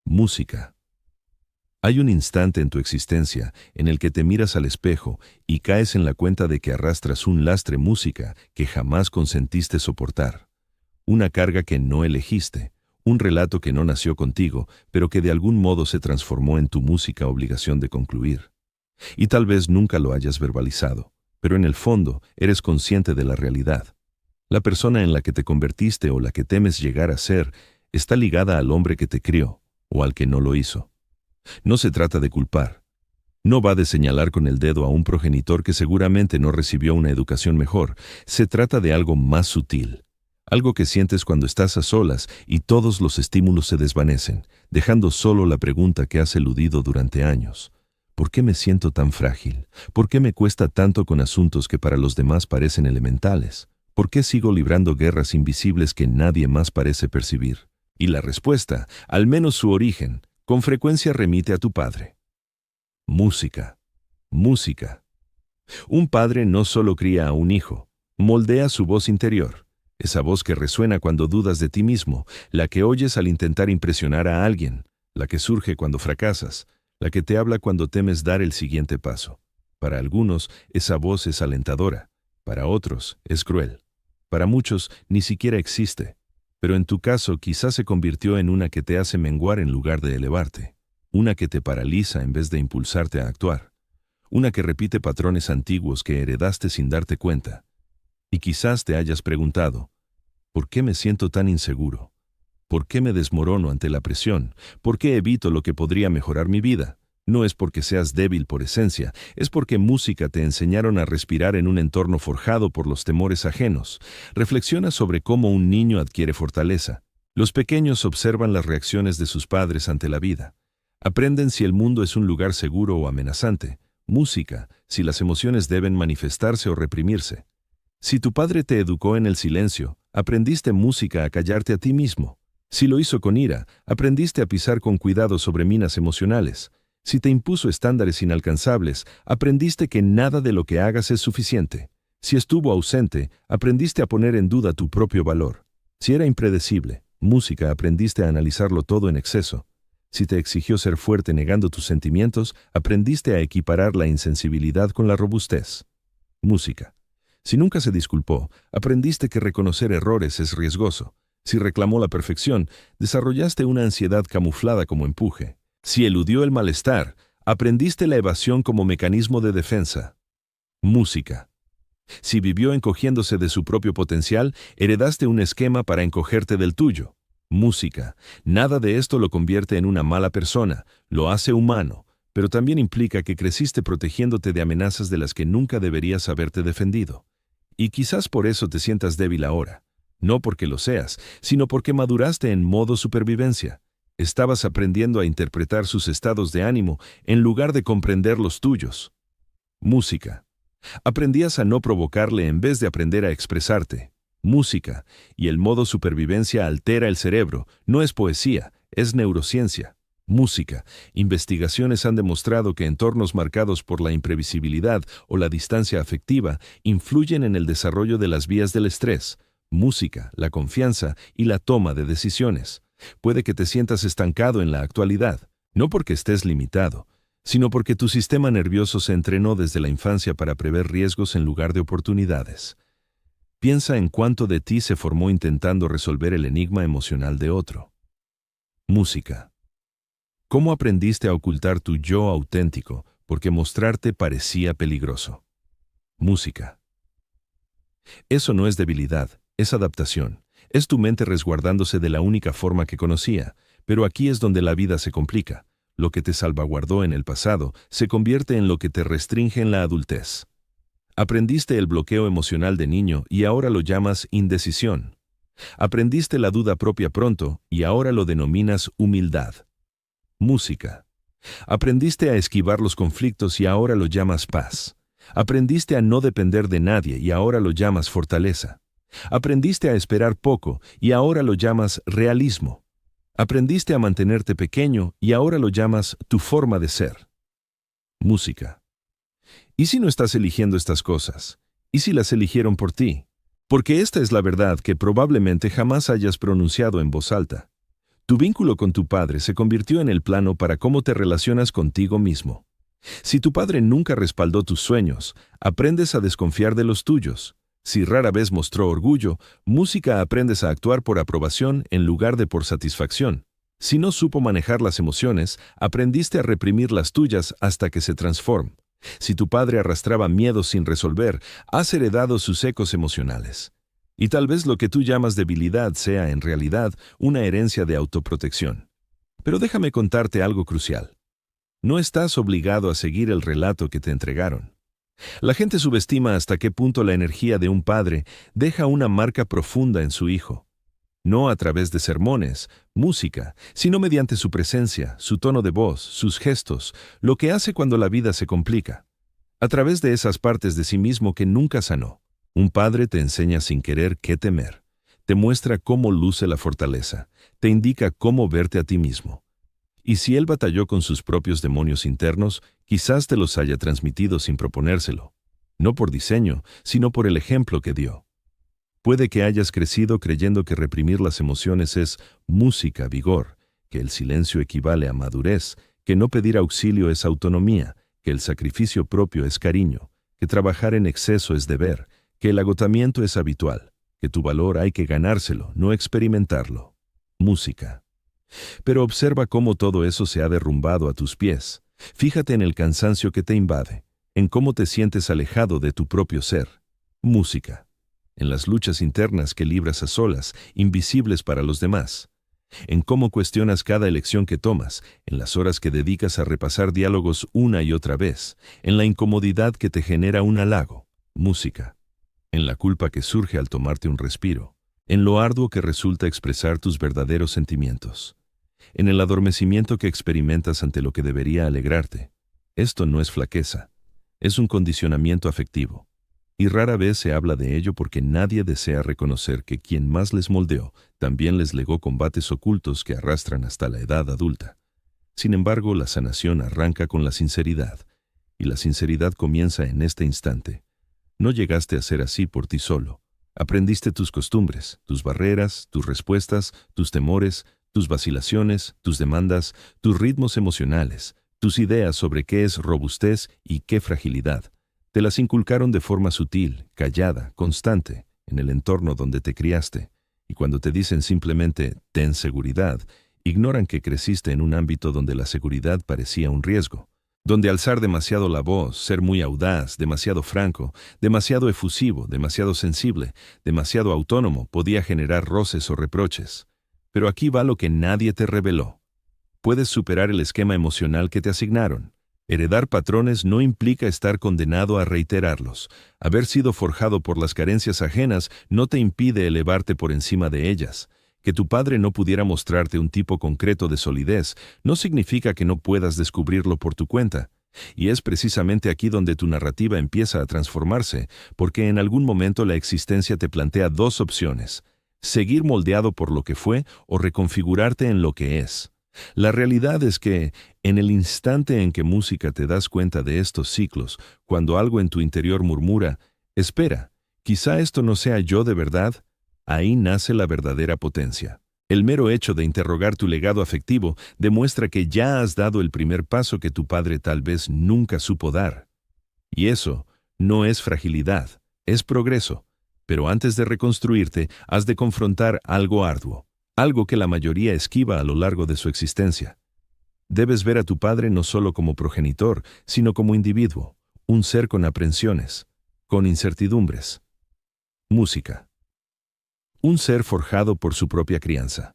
Música. Hay un instante en tu existencia en el que te miras al espejo y caes en la cuenta de que arrastras un lastre música que jamás consentiste soportar. Una carga que no elegiste, un relato que no nació contigo, pero que de algún modo se transformó en tu música obligación de concluir. Y tal vez nunca lo hayas verbalizado, pero en el fondo eres consciente de la realidad. La persona en la que te convertiste o la que temes llegar a ser está ligada al hombre que te crió o al que no lo hizo. No se trata de culpar. No va de señalar con el dedo a un progenitor que seguramente no recibió una educación mejor. Se trata de algo más sutil. Algo que sientes cuando estás a solas y todos los estímulos se desvanecen, dejando solo la pregunta que has eludido durante años. ¿Por qué me siento tan frágil? ¿Por qué me cuesta tanto con asuntos que para los demás parecen elementales? ¿Por qué sigo librando guerras invisibles que nadie más parece percibir? Y la respuesta, al menos su origen, con frecuencia remite a tu padre. Música. Música. Un padre no solo cría a un hijo, moldea su voz interior. Esa voz que resuena cuando dudas de ti mismo, la que oyes al intentar impresionar a alguien, la que surge cuando fracasas, la que te habla cuando temes dar el siguiente paso. Para algunos, esa voz es alentadora, para otros, es cruel. Para muchos, ni siquiera existe. Pero en tu caso quizás se convirtió en una que te hace menguar en lugar de elevarte, una que te paraliza en vez de impulsarte a actuar, una que repite patrones antiguos que heredaste sin darte cuenta. Y quizás te hayas preguntado, ¿por qué me siento tan inseguro? ¿Por qué me desmorono ante la presión? ¿Por qué evito lo que podría mejorar mi vida? No es porque seas débil por esencia, es porque música te enseñaron a respirar en un entorno forjado por los temores ajenos. Reflexiona sobre cómo un niño adquiere fortaleza. Los pequeños observan las reacciones de sus padres ante la vida. Aprenden si el mundo es un lugar seguro o amenazante. Música, si las emociones deben manifestarse o reprimirse. Si tu padre te educó en el silencio, aprendiste música a callarte a ti mismo. Si lo hizo con ira, aprendiste a pisar con cuidado sobre minas emocionales. Si te impuso estándares inalcanzables, aprendiste que nada de lo que hagas es suficiente. Si estuvo ausente, aprendiste a poner en duda tu propio valor. Si era impredecible, música, aprendiste a analizarlo todo en exceso. Si te exigió ser fuerte negando tus sentimientos, aprendiste a equiparar la insensibilidad con la robustez. Música. Si nunca se disculpó, aprendiste que reconocer errores es riesgoso. Si reclamó la perfección, desarrollaste una ansiedad camuflada como empuje. Si eludió el malestar, aprendiste la evasión como mecanismo de defensa. Música. Si vivió encogiéndose de su propio potencial, heredaste un esquema para encogerte del tuyo. Música. Nada de esto lo convierte en una mala persona, lo hace humano, pero también implica que creciste protegiéndote de amenazas de las que nunca deberías haberte defendido. Y quizás por eso te sientas débil ahora. No porque lo seas, sino porque maduraste en modo supervivencia. Estabas aprendiendo a interpretar sus estados de ánimo en lugar de comprender los tuyos. Música. Aprendías a no provocarle en vez de aprender a expresarte. Música. Y el modo supervivencia altera el cerebro. No es poesía, es neurociencia. Música. Investigaciones han demostrado que entornos marcados por la imprevisibilidad o la distancia afectiva influyen en el desarrollo de las vías del estrés. Música, la confianza y la toma de decisiones. Puede que te sientas estancado en la actualidad, no porque estés limitado, sino porque tu sistema nervioso se entrenó desde la infancia para prever riesgos en lugar de oportunidades. Piensa en cuánto de ti se formó intentando resolver el enigma emocional de otro. Música. ¿Cómo aprendiste a ocultar tu yo auténtico porque mostrarte parecía peligroso? Música. Eso no es debilidad, es adaptación. Es tu mente resguardándose de la única forma que conocía, pero aquí es donde la vida se complica. Lo que te salvaguardó en el pasado se convierte en lo que te restringe en la adultez. Aprendiste el bloqueo emocional de niño y ahora lo llamas indecisión. Aprendiste la duda propia pronto y ahora lo denominas humildad. Música. Aprendiste a esquivar los conflictos y ahora lo llamas paz. Aprendiste a no depender de nadie y ahora lo llamas fortaleza. Aprendiste a esperar poco y ahora lo llamas realismo. Aprendiste a mantenerte pequeño y ahora lo llamas tu forma de ser. Música. ¿Y si no estás eligiendo estas cosas? ¿Y si las eligieron por ti? Porque esta es la verdad que probablemente jamás hayas pronunciado en voz alta. Tu vínculo con tu padre se convirtió en el plano para cómo te relacionas contigo mismo. Si tu padre nunca respaldó tus sueños, aprendes a desconfiar de los tuyos. Si rara vez mostró orgullo, música aprendes a actuar por aprobación en lugar de por satisfacción. Si no supo manejar las emociones, aprendiste a reprimir las tuyas hasta que se transformen. Si tu padre arrastraba miedos sin resolver, has heredado sus ecos emocionales. Y tal vez lo que tú llamas debilidad sea en realidad una herencia de autoprotección. Pero déjame contarte algo crucial. No estás obligado a seguir el relato que te entregaron. La gente subestima hasta qué punto la energía de un padre deja una marca profunda en su hijo. No a través de sermones, música, sino mediante su presencia, su tono de voz, sus gestos, lo que hace cuando la vida se complica. A través de esas partes de sí mismo que nunca sanó. Un padre te enseña sin querer qué temer. Te muestra cómo luce la fortaleza. Te indica cómo verte a ti mismo. Y si él batalló con sus propios demonios internos, quizás te los haya transmitido sin proponérselo. No por diseño, sino por el ejemplo que dio. Puede que hayas crecido creyendo que reprimir las emociones es música, vigor, que el silencio equivale a madurez, que no pedir auxilio es autonomía, que el sacrificio propio es cariño, que trabajar en exceso es deber, que el agotamiento es habitual, que tu valor hay que ganárselo, no experimentarlo. Música. Pero observa cómo todo eso se ha derrumbado a tus pies. Fíjate en el cansancio que te invade, en cómo te sientes alejado de tu propio ser. Música. En las luchas internas que libras a solas, invisibles para los demás. En cómo cuestionas cada elección que tomas, en las horas que dedicas a repasar diálogos una y otra vez, en la incomodidad que te genera un halago. Música. En la culpa que surge al tomarte un respiro, en lo arduo que resulta expresar tus verdaderos sentimientos, en el adormecimiento que experimentas ante lo que debería alegrarte. Esto no es flaqueza, es un condicionamiento afectivo, y rara vez se habla de ello porque nadie desea reconocer que quien más les moldeó también les legó combates ocultos que arrastran hasta la edad adulta. Sin embargo, la sanación arranca con la sinceridad, y la sinceridad comienza en este instante. No llegaste a ser así por ti solo. Aprendiste tus costumbres, tus barreras, tus respuestas, tus temores, tus vacilaciones, tus demandas, tus ritmos emocionales, tus ideas sobre qué es robustez y qué fragilidad. Te las inculcaron de forma sutil, callada, constante, en el entorno donde te criaste. Y cuando te dicen simplemente, ten seguridad, ignoran que creciste en un ámbito donde la seguridad parecía un riesgo. Donde alzar demasiado la voz, ser muy audaz, demasiado franco, demasiado efusivo, demasiado sensible, demasiado autónomo podía generar roces o reproches. Pero aquí va lo que nadie te reveló. Puedes superar el esquema emocional que te asignaron. Heredar patrones no implica estar condenado a reiterarlos. Haber sido forjado por las carencias ajenas no te impide elevarte por encima de ellas. Que tu padre no pudiera mostrarte un tipo concreto de solidez no significa que no puedas descubrirlo por tu cuenta. Y es precisamente aquí donde tu narrativa empieza a transformarse, porque en algún momento la existencia te plantea dos opciones: seguir moldeado por lo que fue o reconfigurarte en lo que es. La realidad es que, en el instante en que música te das cuenta de estos ciclos, cuando algo en tu interior murmura, espera, quizá esto no sea yo de verdad, ahí nace la verdadera potencia. El mero hecho de interrogar tu legado afectivo demuestra que ya has dado el primer paso que tu padre tal vez nunca supo dar. Y eso no es fragilidad, es progreso. Pero antes de reconstruirte, has de confrontar algo arduo, algo que la mayoría esquiva a lo largo de su existencia. Debes ver a tu padre no solo como progenitor, sino como individuo, un ser con aprensiones, con incertidumbres. Música. Un ser forjado por su propia crianza.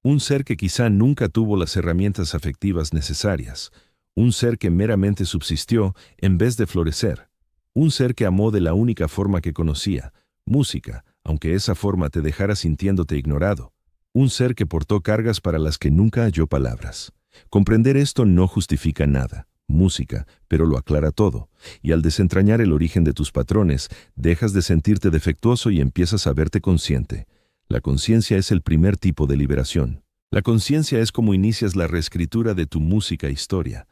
Un ser que quizá nunca tuvo las herramientas afectivas necesarias. Un ser que meramente subsistió en vez de florecer. Un ser que amó de la única forma que conocía, música, aunque esa forma te dejara sintiéndote ignorado. Un ser que portó cargas para las que nunca halló palabras. Comprender esto no justifica nada. Música, pero lo aclara todo, y al desentrañar el origen de tus patrones, dejas de sentirte defectuoso y empiezas a verte consciente. La conciencia es el primer tipo de liberación. La conciencia es como inicias la reescritura de tu música historia.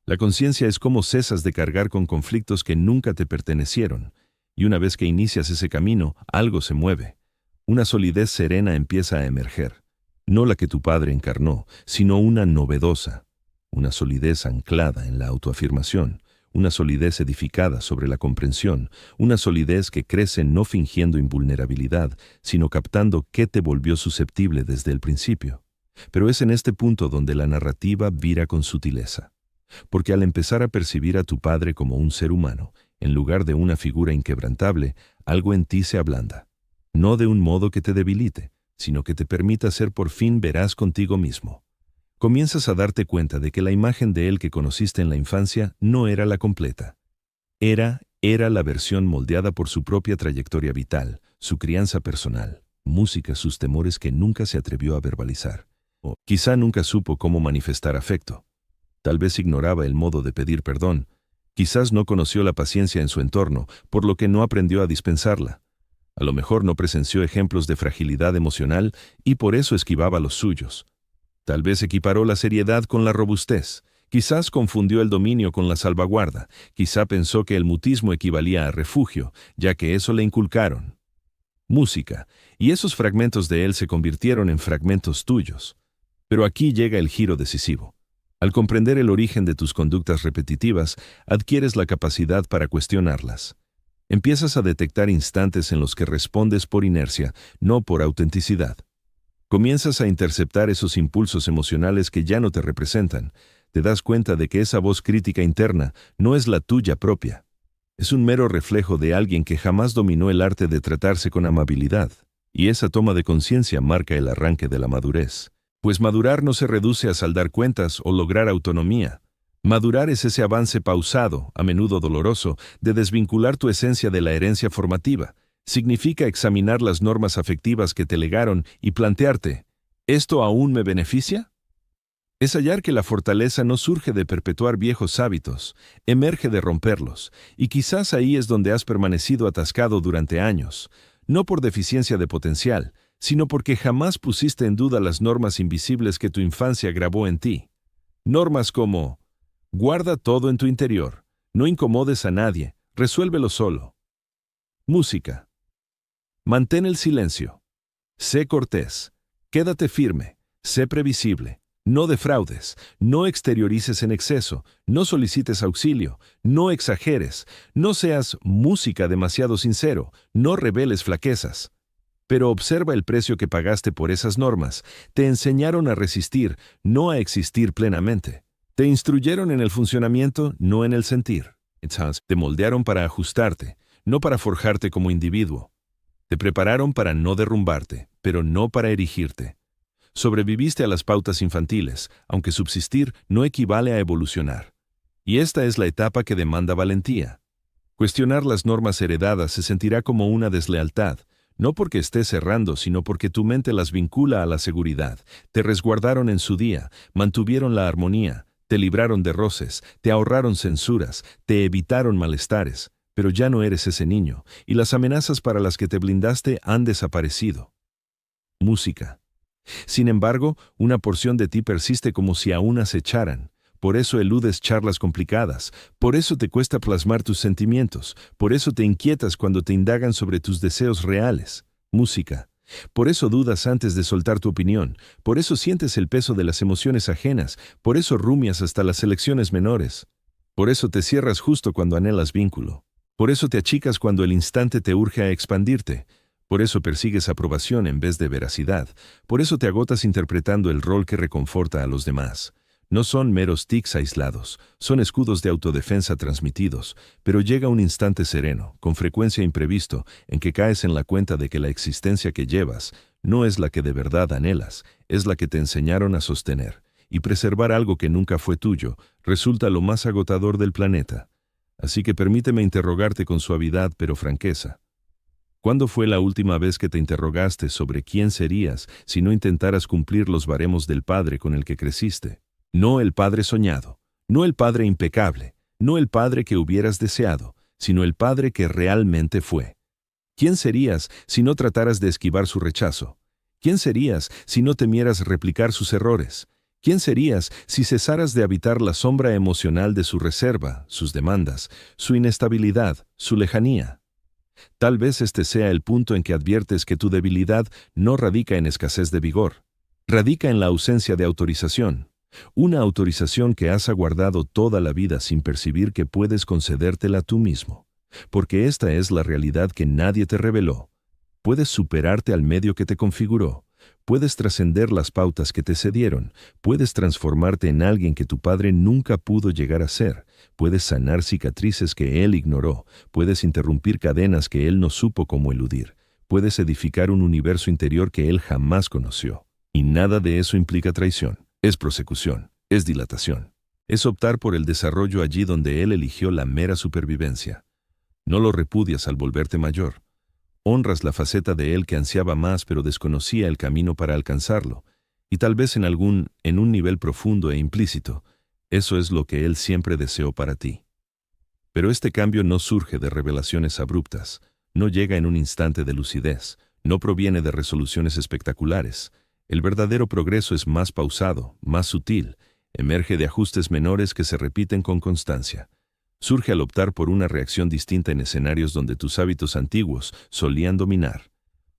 La conciencia es como cesas de cargar con conflictos que nunca te pertenecieron, y una vez que inicias ese camino, algo se mueve. Una solidez serena empieza a emerger. no la que tu padre encarnó, sino una novedosa, una solidez anclada en la autoafirmación, una solidez edificada sobre la comprensión, una solidez que crece no fingiendo invulnerabilidad, sino captando qué te volvió susceptible desde el principio. Pero es en este punto donde la narrativa vira con sutileza. Porque al empezar a percibir a tu padre como un ser humano, en lugar de una figura inquebrantable, algo en ti se ablanda. No de un modo que te debilite, sino que te permita ser por fin veraz contigo mismo. Comienzas a darte cuenta de que la imagen de él que conociste en la infancia no era la completa. Era la versión moldeada por su propia trayectoria vital, su crianza personal, música, sus temores que nunca se atrevió a verbalizar. O quizá nunca supo cómo manifestar afecto. Tal vez ignoraba el modo de pedir perdón. Quizás no conoció la paciencia en su entorno, por lo que no aprendió a dispensarla. A lo mejor no presenció ejemplos de fragilidad emocional y por eso esquivaba los suyos. Tal vez equiparó la seriedad con la robustez. Quizás confundió el dominio con la salvaguarda. Quizá pensó que el mutismo equivalía a refugio, ya que eso le inculcaron. Música, y esos fragmentos de él se convirtieron en fragmentos tuyos. Pero aquí llega el giro decisivo. Al comprender el origen de tus conductas repetitivas, adquieres la capacidad para cuestionarlas. Empiezas a detectar instantes en los que respondes por inercia, no por autenticidad. Comienzas a interceptar esos impulsos emocionales que ya no te representan. Te das cuenta de que esa voz crítica interna no es la tuya propia. Es un mero reflejo de alguien que jamás dominó el arte de tratarse con amabilidad. Y esa toma de conciencia marca el arranque de la madurez. Pues madurar no se reduce a saldar cuentas o lograr autonomía. Madurar es ese avance pausado, a menudo doloroso, de desvincular tu esencia de la herencia formativa. Significa examinar las normas afectivas que te legaron y plantearte, ¿esto aún me beneficia? Es hallar que la fortaleza no surge de perpetuar viejos hábitos, emerge de romperlos, y quizás ahí es donde has permanecido atascado durante años, no por deficiencia de potencial, sino porque jamás pusiste en duda las normas invisibles que tu infancia grabó en ti. Normas como, guarda todo en tu interior, no incomodes a nadie, resuélvelo solo. Música. Mantén el silencio. Sé cortés. Quédate firme. Sé previsible. No defraudes. No exteriorices en exceso. No solicites auxilio. No exageres. No seas música demasiado sincero. No reveles flaquezas. Pero observa el precio que pagaste por esas normas. Te enseñaron a resistir, no a existir plenamente. Te instruyeron en el funcionamiento, no en el sentir. Te moldearon para ajustarte, no para forjarte como individuo. Te prepararon para no derrumbarte, pero no para erigirte. Sobreviviste a las pautas infantiles, aunque subsistir no equivale a evolucionar. Y esta es la etapa que demanda valentía. Cuestionar las normas heredadas se sentirá como una deslealtad, no porque estés errando, sino porque tu mente las vincula a la seguridad. Te resguardaron en su día, mantuvieron la armonía, te libraron de roces, te ahorraron censuras, te evitaron malestares. Pero ya no eres ese niño, y las amenazas para las que te blindaste han desaparecido. Música. Sin embargo, una porción de ti persiste como si aún acecharan. Por eso eludes charlas complicadas, por eso te cuesta plasmar tus sentimientos, por eso te inquietas cuando te indagan sobre tus deseos reales. Música. Por eso dudas antes de soltar tu opinión, por eso sientes el peso de las emociones ajenas, por eso rumias hasta las elecciones menores. Por eso te cierras justo cuando anhelas vínculo. Por eso te achicas cuando el instante te urge a expandirte. Por eso persigues aprobación en vez de veracidad. Por eso te agotas interpretando el rol que reconforta a los demás. No son meros tics aislados, son escudos de autodefensa transmitidos, pero llega un instante sereno, con frecuencia imprevisto, en que caes en la cuenta de que la existencia que llevas no es la que de verdad anhelas, es la que te enseñaron a sostener, y preservar algo que nunca fue tuyo resulta lo más agotador del planeta. Así que permíteme interrogarte con suavidad pero franqueza. ¿Cuándo fue la última vez que te interrogaste sobre quién serías si no intentaras cumplir los baremos del padre con el que creciste? No el padre soñado, no el padre impecable, no el padre que hubieras deseado, sino el padre que realmente fue. ¿Quién serías si no trataras de esquivar su rechazo? ¿Quién serías si no temieras replicar sus errores? ¿Quién serías si cesaras de habitar la sombra emocional de su reserva, sus demandas, su inestabilidad, su lejanía? Tal vez este sea el punto en que adviertes que tu debilidad no radica en escasez de vigor. radica en la ausencia de autorización. Una autorización que has aguardado toda la vida sin percibir que puedes concedértela tú mismo. Porque esta es la realidad que nadie te reveló. Puedes superarte al medio que te configuró. Puedes trascender las pautas que te cedieron. Puedes transformarte en alguien que tu padre nunca pudo llegar a ser. Puedes sanar cicatrices que él ignoró. Puedes interrumpir cadenas que él no supo cómo eludir. Puedes edificar un universo interior que él jamás conoció. Y nada de eso implica traición. Es prosecución. Es dilatación. Es optar por el desarrollo allí donde él eligió la mera supervivencia. No lo repudias al volverte mayor. Honras la faceta de él que ansiaba más pero desconocía el camino para alcanzarlo, y tal vez en un nivel profundo e implícito, eso es lo que él siempre deseó para ti. Pero este cambio no surge de revelaciones abruptas, no llega en un instante de lucidez, no proviene de resoluciones espectaculares. El verdadero progreso es más pausado, más sutil, emerge de ajustes menores que se repiten con constancia. Surge al optar por una reacción distinta en escenarios donde tus hábitos antiguos solían dominar.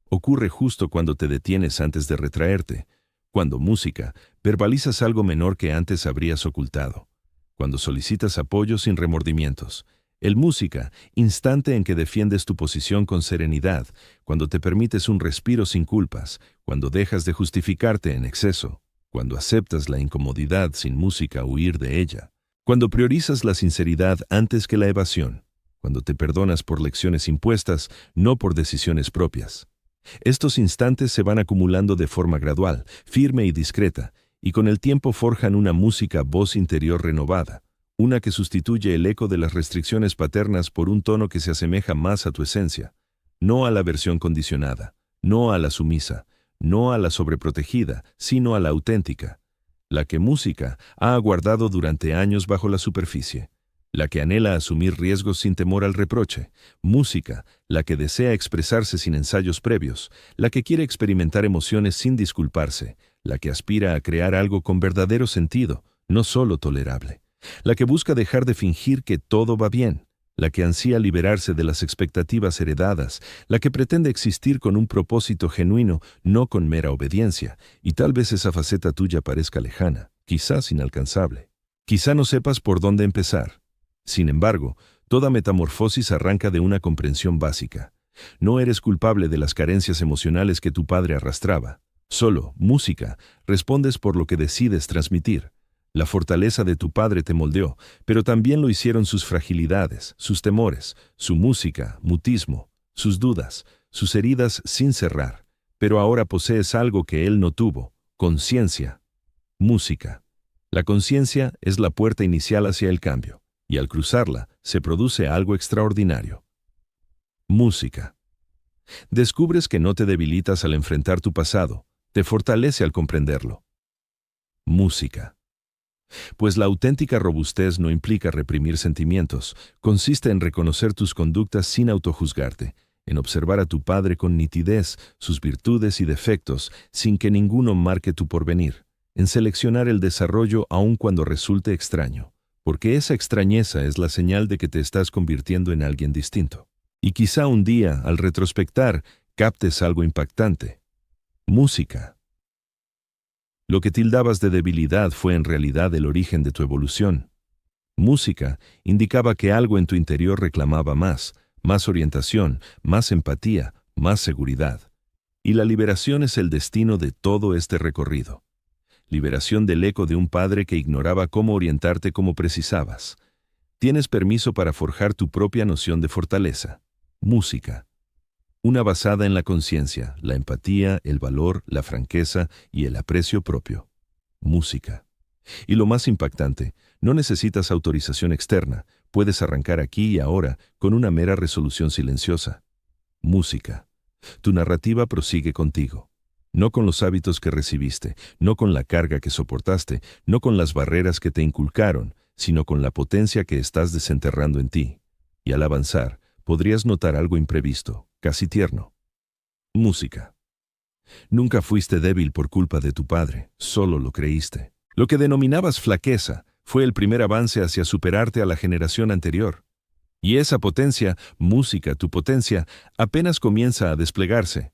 Ocurre justo cuando te detienes antes de retraerte, cuando música, verbalizas algo menor que antes habrías ocultado, cuando solicitas apoyo sin remordimientos. El música, instante en que defiendes tu posición con serenidad, cuando te permites un respiro sin culpas, cuando dejas de justificarte en exceso, cuando aceptas la incomodidad sin música huir de ella. Cuando priorizas la sinceridad antes que la evasión, cuando te perdonas por lecciones impuestas, no por decisiones propias. Estos instantes se van acumulando de forma gradual, firme y discreta, y con el tiempo forjan una voz interior renovada, una que sustituye el eco de las restricciones paternas por un tono que se asemeja más a tu esencia, no a la versión condicionada, no a la sumisa, no a la sobreprotegida, sino a la auténtica. La que música ha aguardado durante años bajo la superficie, la que anhela asumir riesgos sin temor al reproche, música, la que desea expresarse sin ensayos previos, la que quiere experimentar emociones sin disculparse, la que aspira a crear algo con verdadero sentido, no solo tolerable, la que busca dejar de fingir que todo va bien, la que ansía liberarse de las expectativas heredadas, la que pretende existir con un propósito genuino, no con mera obediencia, y tal vez esa faceta tuya parezca lejana, quizás inalcanzable. Quizá no sepas por dónde empezar. Sin embargo, toda metamorfosis arranca de una comprensión básica. No eres culpable de las carencias emocionales que tu padre arrastraba. Solo, música, respondes por lo que decides transmitir. La fortaleza de tu padre te moldeó, pero también lo hicieron sus fragilidades, sus temores, su música, mutismo, sus dudas, sus heridas sin cerrar. Pero ahora posees algo que él no tuvo, conciencia, música. La conciencia es la puerta inicial hacia el cambio, y al cruzarla se produce algo extraordinario. Música. Descubres que no te debilitas al enfrentar tu pasado, te fortalece al comprenderlo. Música. Pues la auténtica robustez no implica reprimir sentimientos, consiste en reconocer tus conductas sin autojuzgarte, en observar a tu padre con nitidez, sus virtudes y defectos, sin que ninguno marque tu porvenir, en seleccionar el desarrollo aun cuando resulte extraño, porque esa extrañeza es la señal de que te estás convirtiendo en alguien distinto. Y quizá un día, al retrospectar, captes algo impactante. Música. Lo que tildabas de debilidad fue en realidad el origen de tu evolución. Música indicaba que algo en tu interior reclamaba más orientación, más empatía, más seguridad. Y la liberación es el destino de todo este recorrido. Liberación del eco de un padre que ignoraba cómo orientarte como precisabas. Tienes permiso para forjar tu propia noción de fortaleza. Música. Una basada en la conciencia, la empatía, el valor, la franqueza y el aprecio propio. Música. Y lo más impactante, no necesitas autorización externa, puedes arrancar aquí y ahora con una mera resolución silenciosa. Música. Tu narrativa prosigue contigo. No con los hábitos que recibiste, no con la carga que soportaste, no con las barreras que te inculcaron, sino con la potencia que estás desenterrando en ti. Y al avanzar, podrías notar algo imprevisto, casi tierno. Música. Nunca fuiste débil por culpa de tu padre, solo lo creíste. Lo que denominabas flaqueza fue el primer avance hacia superarte a la generación anterior. Y esa potencia, música, tu potencia, apenas comienza a desplegarse.